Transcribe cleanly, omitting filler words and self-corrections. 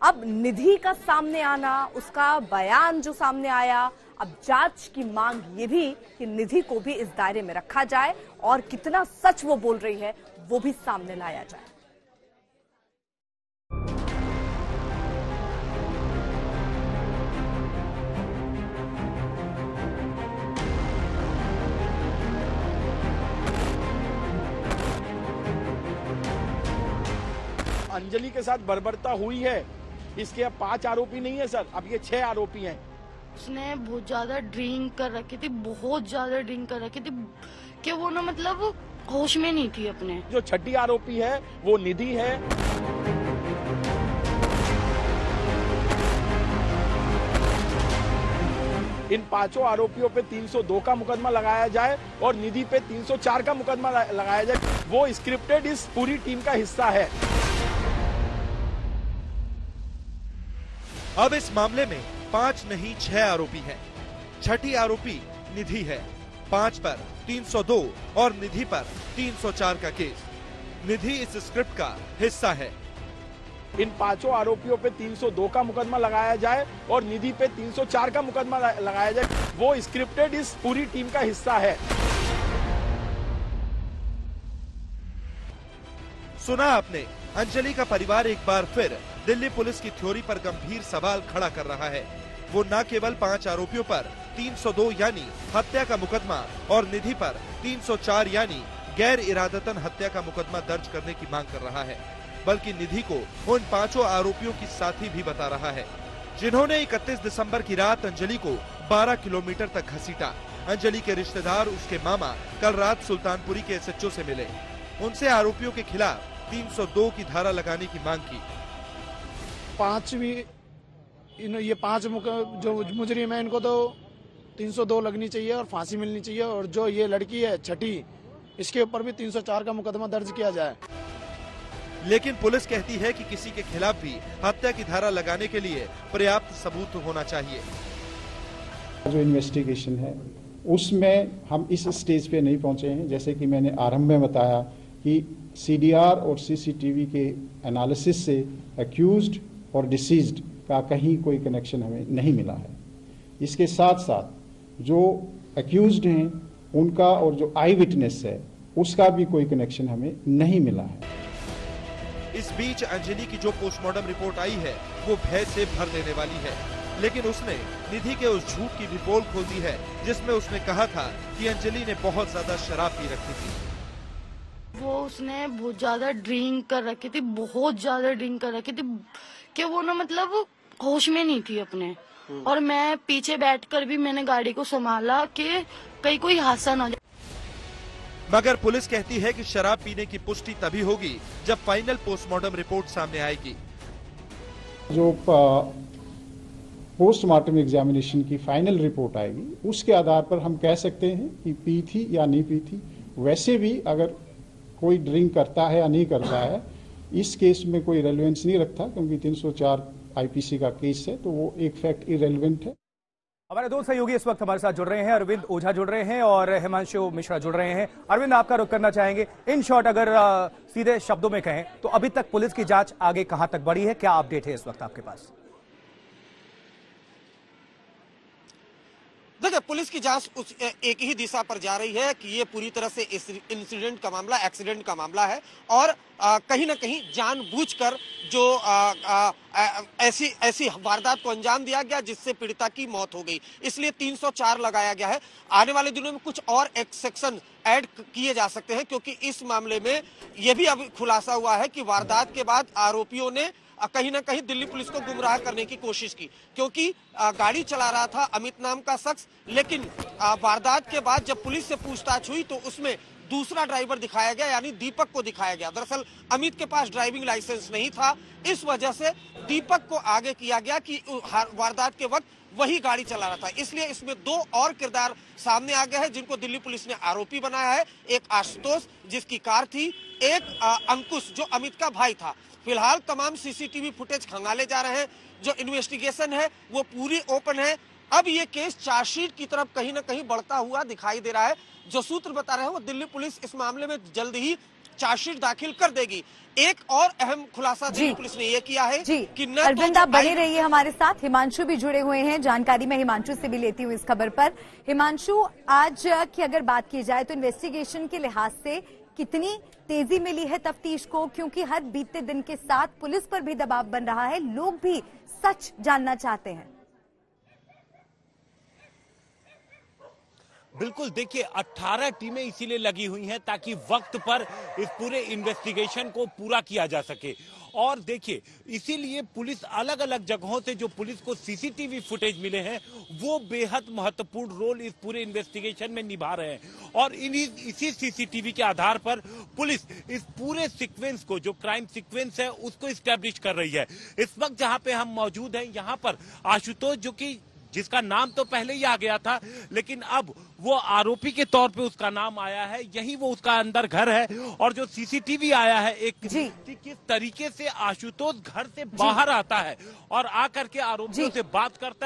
अब निधि का सामने आना, उसका बयान जो सामने आया, अब जांच की मांग ये भी कि निधि को भी इस दायरे में रखा जाए और कितना सच वो बोल रही है वो भी सामने लाया जाए। अंजलि के साथ बर्बरता हुई है, इसके अब 5 आरोपी नहीं है सर, अब ये 6 आरोपी हैं। उसने बहुत ज्यादा ड्रिंक कर रखी थी, बहुत ज्यादा ड्रिंक कर रखी थी कि वो ना मतलब होश में नहीं थी अपने। जो छठी आरोपी है वो निधि है। इन 5 आरोपियों पे 302 का मुकदमा लगाया जाए और निधि पे 304 का मुकदमा लगाया जाए। वो स्क्रिप्टेड इस पूरी टीम का हिस्सा है। अब इस मामले में 5 नहीं 6 आरोपी हैं। छठी आरोपी निधि है। 5 पर 302 और निधि पर 304 का केस। निधि इस स्क्रिप्ट का हिस्सा है। इन 5 आरोपियों पे 302 का मुकदमा लगाया जाए और निधि पे 304 का मुकदमा लगाया जाए। वो स्क्रिप्टेड इस पूरी टीम का हिस्सा है। सुना आपने, अंजलि का परिवार एक बार फिर दिल्ली पुलिस की थ्योरी पर गंभीर सवाल खड़ा कर रहा है। वो न केवल 5 आरोपियों पर 302 यानी हत्या का मुकदमा और निधि पर 304 यानी गैर इरादतन हत्या का मुकदमा दर्ज करने की मांग कर रहा है, बल्कि निधि को उन 5 आरोपियों की साथी भी बता रहा है, जिन्होंने 31 दिसंबर की रात अंजलि को 12 किलोमीटर तक घसीटा। अंजलि के रिश्तेदार, उसके मामा कल रात सुल्तानपुरी के SHO से मिले। उनसे आरोपियों के खिलाफ 302 की धारा लगाने की मांग की। 5 जो मुजरिम है इनको तो 302 लगनी चाहिए और फांसी मिलनी चाहिए, और जो ये लड़की है छठी, इसके ऊपर भी 304 का मुकदमा दर्ज किया जाए। लेकिन पुलिस कहती है कि किसी के खिलाफ भी हत्या की धारा लगाने के लिए पर्याप्त सबूत होना चाहिए। जो इन्वेस्टिगेशन है उसमें हम इस स्टेज पे नहीं पहुंचे हैं। जैसे कि मैंने आरंभ में बताया कि CDR और CCTV के एनालिसिस से एक्यूज्ड और डिसीज्ड का कहीं कोई कनेक्शन हमें नहीं मिला है। इसके साथ साथ जो एक्यूज्ड हैं उनका और जो आई विटनेस है उसका भी कोई कनेक्शन हमें नहीं मिला है। इस बीच अंजलि की जो पोस्टमार्टम रिपोर्ट आई है वो भय से भर देने वाली है, लेकिन उसने निधि के उस झूठ की भी पोल खोल दी है जिसमें उसने कहा था कि अंजलि ने बहुत ज्यादा शराब पी रखी थी। वो उसने बहुत ज्यादा ड्रिंक कर रखी थी, बहुत ज्यादा ड्रिंक कर रखी थी कि वो ना मतलब होश में नहीं थी अपने। और मैं पीछे बैठकर भी मैंने गाड़ी को संभाला कि कहीं कोई हादसा ना हो जाए। मगर पुलिस कहती है कि शराब पीने की पुष्टि तभी होगी जब फाइनल पोस्टमार्टम रिपोर्ट सामने आएगी। जो पोस्टमार्टम एग्जामिनेशन की फाइनल रिपोर्ट आएगी उसके आधार पर हम कह सकते हैं कि पी थी या नहीं पी थी। वैसे भी अगर कोई ड्रिंक करता है या नहीं करता है इस केस में कोई रेलेवेंस नहीं रखता, क्योंकि 304 IPC का केस है, तो वो एक फैक्ट इरेलेवेंट है। हमारे दो सहयोगी इस वक्त हमारे साथ जुड़ रहे हैं। अरविंद ओझा जुड़ रहे हैं और हिमांशु मिश्रा जुड़ रहे हैं। अरविंद, आपका रुख करना चाहेंगे। इन शॉर्ट अगर सीधे शब्दों में कहें तो अभी तक पुलिस की जांच आगे कहां तक बढ़ी है, क्या अपडेट है इस वक्त आपके पास? देखिए, पुलिस की जांच एक ही दिशा पर जा रही है कि ये पूरी तरह से इंसिडेंट का मामला, एक्सीडेंट का मामला है और कहीं ना कहीं जानबूझकर जो ऐसी वारदात को अंजाम दिया गया जिससे पीड़िता की मौत हो गई, इसलिए 304 लगाया गया है। आने वाले दिनों में कुछ और एक सेक्शन ऐड किए जा सकते हैं, क्योंकि इस मामले में यह भी अब खुलासा हुआ है कि वारदात के बाद आरोपियों ने कहीं ना कहीं दिल्ली पुलिस को गुमराह करने की कोशिश की, क्योंकि गाड़ी चला रहा था अमित नाम का शख्स, लेकिन वारदात के बाद जब पुलिस से पूछताछ हुई तो उसमें दूसरा ड्राइवर दिखाया गया, यानी दीपक को दिखाया गया। दरअसल अमित के पास ड्राइविंग लाइसेंस नहीं था, इस वजह से दीपक को आगे किया गया कि वारदात के वक्त वही गाड़ी चला रहा था। इसलिए इसमें 2 और किरदार सामने आ गए हैं जिनको दिल्ली पुलिस ने आरोपी बनाया है। एक आशुतोष जिसकी कार थी, एक अंकुश जो अमित का भाई था। फिलहाल तमाम CCTV फुटेज खंगाले जा रहे हैं। जो इन्वेस्टिगेशन है वो पूरी ओपन है। अब ये केस चार्जशीट की तरफ कहीं ना कहीं बढ़ता हुआ दिखाई दे रहा है। जो सूत्र बता रहे हैं वो दिल्ली पुलिस इस मामले में जल्द ही चार्जशीट दाखिल कर देगी। एक और अहम खुलासा दिल्ली पुलिस ने यह किया है कि न अरविंद, आप बने रहिए हमारे साथ। हिमांशु भी जुड़े हुए हैं, जानकारी मैं हिमांशु से भी लेती हूँ इस खबर पर। हिमांशु, आज की अगर बात की जाए तो इन्वेस्टिगेशन के लिहाज से कितनी तेजी मिली है तफ्तीश को, क्योंकि हर बीते दिन के साथ पुलिस पर भी दबाव बन रहा है, लोग भी सच जानना चाहते हैं। बिल्कुल, देखिए 18 टीमें इसीलिए लगी हुई हैं ताकि वक्त पर इस पूरे इन्वेस्टिगेशन को पूरा किया जा सके। और देखिए इसीलिए पुलिस अलग अलग जगहों से जो पुलिस को सीसीटीवी फुटेज मिले हैं वो बेहद महत्वपूर्ण रोल इस पूरे इन्वेस्टिगेशन में निभा रहे हैं। और इसी सीसीटीवी के आधार पर पुलिस इस पूरे सीक्वेंस को, जो क्राइम सीक्वेंस है, उसको इस्टेब्लिश कर रही है। इस वक्त जहां पे हम मौजूद हैं, यहाँ पर आशुतोष, जो कि जिसका नाम तो पहले ही आ गया था, लेकिन अब वो आरोपी के तौर पे उसका नाम आया है, यही वो उसका अंदर घर है। और जो सीसीटीवी आया है एक कि किस तरीके से आशुतोष घर से बाहर आता है और आकर के आरोपियों से बात करता है।